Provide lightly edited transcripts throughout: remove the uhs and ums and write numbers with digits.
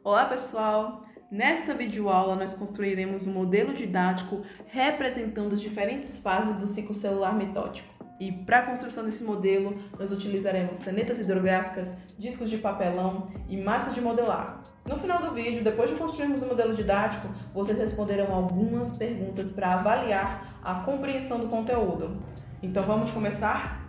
Olá, pessoal! Nesta videoaula, nós construiremos um modelo didático representando as diferentes fases do ciclo celular mitótico. E para a construção desse modelo, nós utilizaremos canetas hidrográficas, discos de papelão e massa de modelar. No final do vídeo, depois de construirmos o modelo didático, vocês responderão algumas perguntas para avaliar a compreensão do conteúdo. Então vamos começar?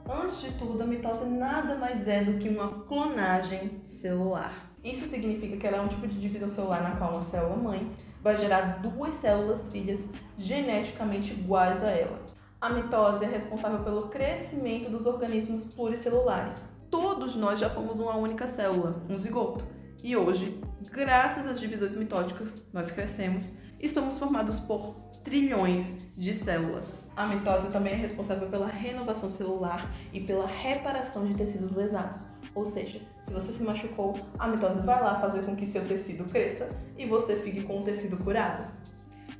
Antes de tudo, a mitose nada mais é do que uma clonagem celular. Isso significa que ela é um tipo de divisão celular na qual uma célula-mãe vai gerar duas células filhas geneticamente iguais a ela. A mitose é responsável pelo crescimento dos organismos pluricelulares. Todos nós já fomos uma única célula, um zigoto. E hoje, graças às divisões mitóticas, nós crescemos e somos formados por trilhões de células. A mitose também é responsável pela renovação celular e pela reparação de tecidos lesados. Ou seja, se você se machucou, a mitose vai lá fazer com que seu tecido cresça e você fique com o tecido curado.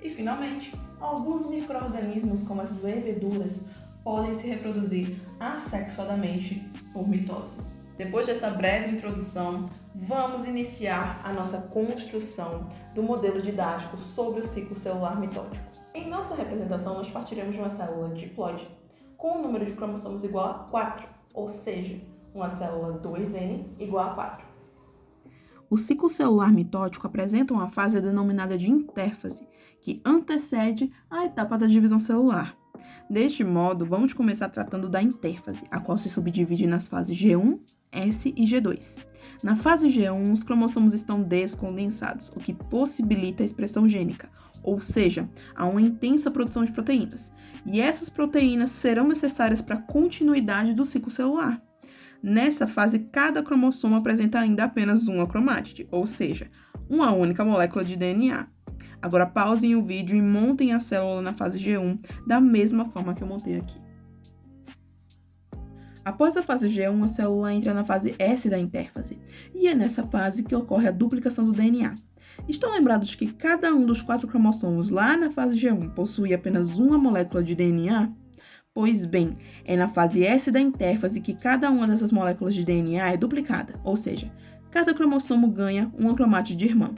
E finalmente, alguns micro-organismos, como as leveduras, podem se reproduzir assexuadamente por mitose. Depois dessa breve introdução, vamos iniciar a nossa construção do modelo didático sobre o ciclo celular mitótico. Em nossa representação, nós partiremos de uma célula diploide com o número de cromossomos igual a 4, ou seja, uma célula 2N igual a 4. O ciclo celular mitótico apresenta uma fase denominada de intérfase, que antecede a etapa da divisão celular. Deste modo, vamos começar tratando da intérfase, a qual se subdivide nas fases G1, S e G2. Na fase G1, os cromossomos estão descondensados, o que possibilita a expressão gênica, ou seja, há uma intensa produção de proteínas, e essas proteínas serão necessárias para a continuidade do ciclo celular. Nessa fase, cada cromossomo apresenta ainda apenas uma cromátide, ou seja, uma única molécula de DNA. Agora pausem o vídeo e montem a célula na fase G1 da mesma forma que eu montei aqui. Após a fase G1, a célula entra na fase S da intérfase, e é nessa fase que ocorre a duplicação do DNA. Estão lembrados que cada um dos 4 cromossomos lá na fase G1 possui apenas uma molécula de DNA? Pois bem, é na fase S da intérfase que cada uma dessas moléculas de DNA é duplicada, ou seja, cada cromossomo ganha uma cromátide irmã.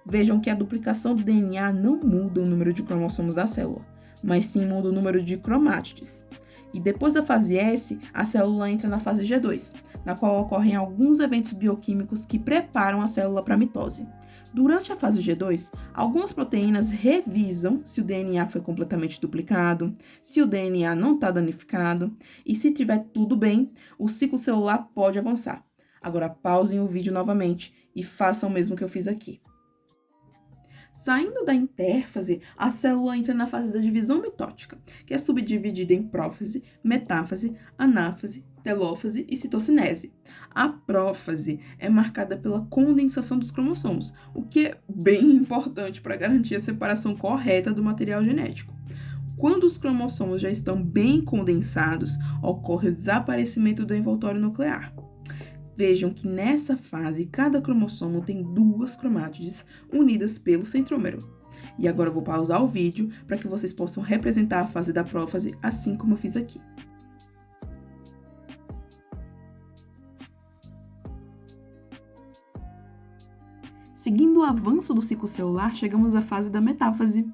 Vejam que a duplicação do DNA não muda o número de cromossomos da célula, mas sim muda o número de cromátides. E depois da fase S, a célula entra na fase G2, na qual ocorrem alguns eventos bioquímicos que preparam a célula para a mitose. Durante a fase G2, algumas proteínas revisam se o DNA foi completamente duplicado, se o DNA não está danificado, e se tiver tudo bem, o ciclo celular pode avançar. Agora pausem o vídeo novamente e façam o mesmo que eu fiz aqui. Saindo da intérfase, a célula entra na fase da divisão mitótica, que é subdividida em prófase, metáfase, anáfase, telófase e citocinese. A prófase é marcada pela condensação dos cromossomos, o que é bem importante para garantir a separação correta do material genético. Quando os cromossomos já estão bem condensados, ocorre o desaparecimento do envoltório nuclear. Vejam que nessa fase, cada cromossomo tem 2 cromátides unidas pelo centrômero. E agora eu vou pausar o vídeo para que vocês possam representar a fase da prófase, assim como eu fiz aqui. Seguindo o avanço do ciclo celular, chegamos à fase da metáfase.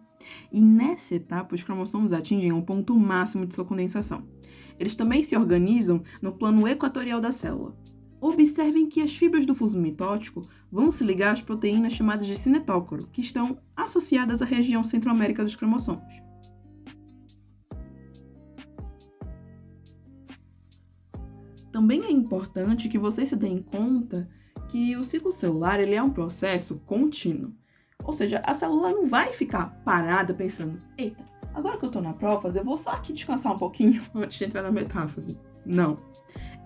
E nessa etapa, os cromossomos atingem um ponto máximo de sua condensação. Eles também se organizam no plano equatorial da célula. Observem que as fibras do fuso mitótico vão se ligar às proteínas chamadas de cinetócoro, que estão associadas à região centroamérica dos cromossomos. Também é importante que vocês se deem conta que o ciclo celular ele é um processo contínuo. Ou seja, a célula não vai ficar parada pensando, eita, agora que eu estou na prófase, eu vou só aqui descansar um pouquinho antes de entrar na metáfase. Não.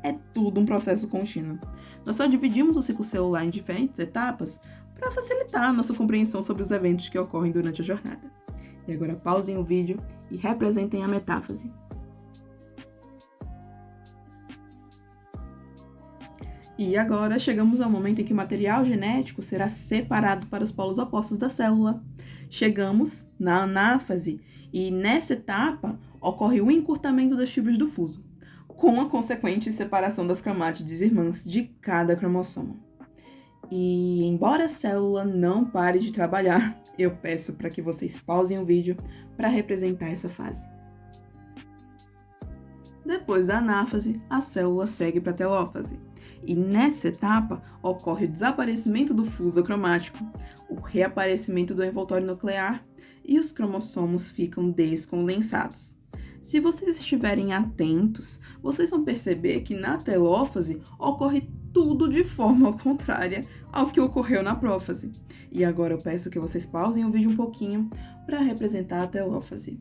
É tudo um processo contínuo. Nós só dividimos o ciclo celular em diferentes etapas para facilitar a nossa compreensão sobre os eventos que ocorrem durante a jornada. E agora pausem o vídeo e representem a metáfase. E agora chegamos ao momento em que o material genético será separado para os polos opostos da célula. Chegamos na anáfase e nessa etapa ocorre o encurtamento das fibras do fuso, com a consequente separação das cromátides irmãs de cada cromossomo. E embora a célula não pare de trabalhar, eu peço para que vocês pausem o vídeo para representar essa fase. Depois da anáfase, a célula segue para a telófase. E nessa etapa ocorre o desaparecimento do fuso cromático, o reaparecimento do envoltório nuclear e os cromossomos ficam descondensados. Se vocês estiverem atentos, vocês vão perceber que na telófase ocorre tudo de forma contrária ao que ocorreu na prófase. E agora eu peço que vocês pausem o vídeo um pouquinho para representar a telófase.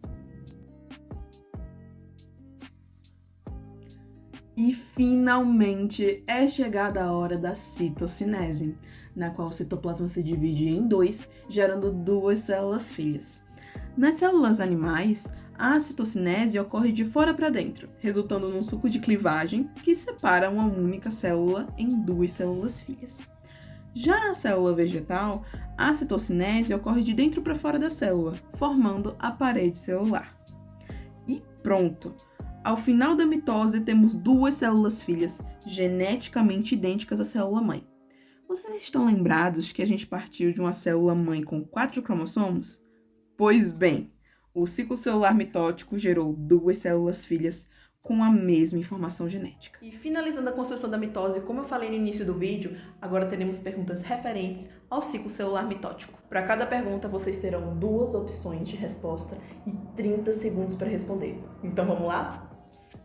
E finalmente é chegada a hora da citocinese, na qual o citoplasma se divide em dois, gerando duas células filhas. Nas células animais, a citocinese ocorre de fora para dentro, resultando num suco de clivagem que separa uma única célula em duas células filhas. Já na célula vegetal, a citocinese ocorre de dentro para fora da célula, formando a parede celular. E pronto! Ao final da mitose, temos duas células filhas geneticamente idênticas à célula-mãe. Vocês estão lembrados que a gente partiu de uma célula-mãe com 4 cromossomos? Pois bem, o ciclo celular mitótico gerou duas células filhas com a mesma informação genética. E finalizando a construção da mitose, como eu falei no início do vídeo, agora teremos perguntas referentes ao ciclo celular mitótico. Para cada pergunta, vocês terão 2 opções de resposta e 30 segundos para responder. Então vamos lá?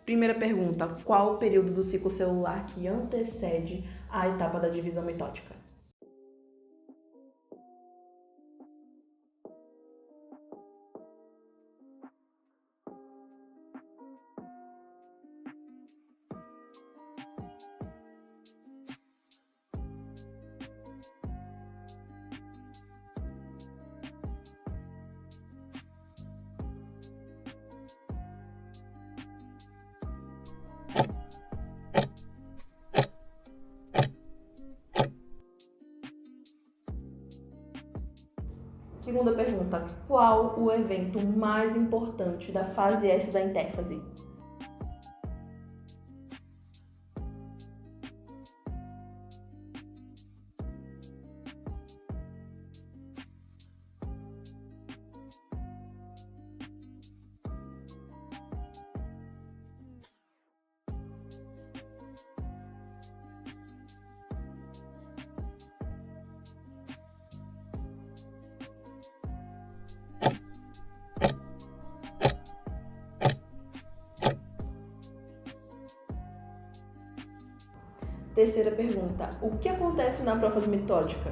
Primeira pergunta: qual o período do ciclo celular que antecede a etapa da divisão mitótica? Segunda pergunta: qual o evento mais importante da fase S da intérfase? Terceira pergunta: o que acontece na prófase mitótica?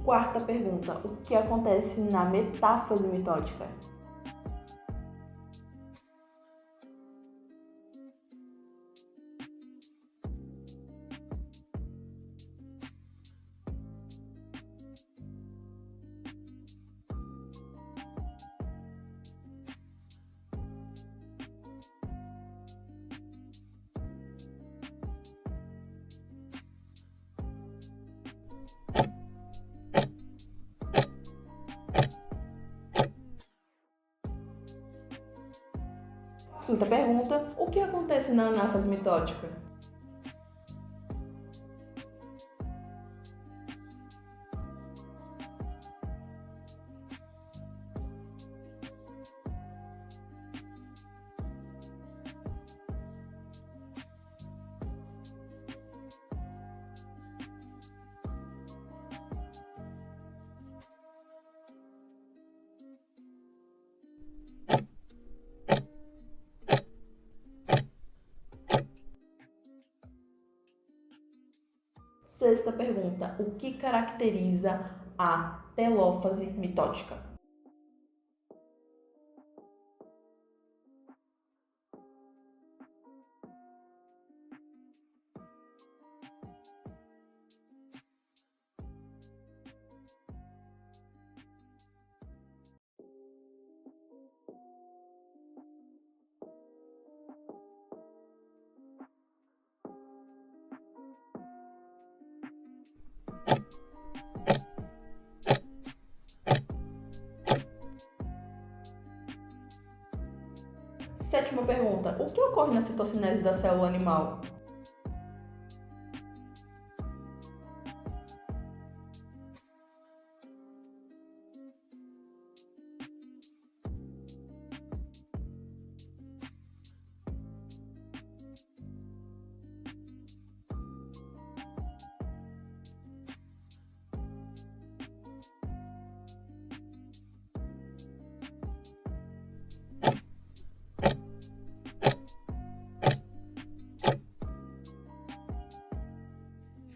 Quarta pergunta: o que acontece na metáfase mitótica? Quinta pergunta: o que acontece na anáfase mitótica? Sexta pergunta: o que caracteriza a telófase mitótica? pergunta: o que ocorre na citocinese da célula animal?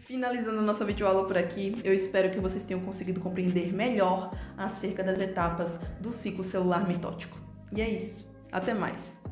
Finalizando a nossa videoaula por aqui, eu espero que vocês tenham conseguido compreender melhor acerca das etapas do ciclo celular mitótico. E é isso. Até mais!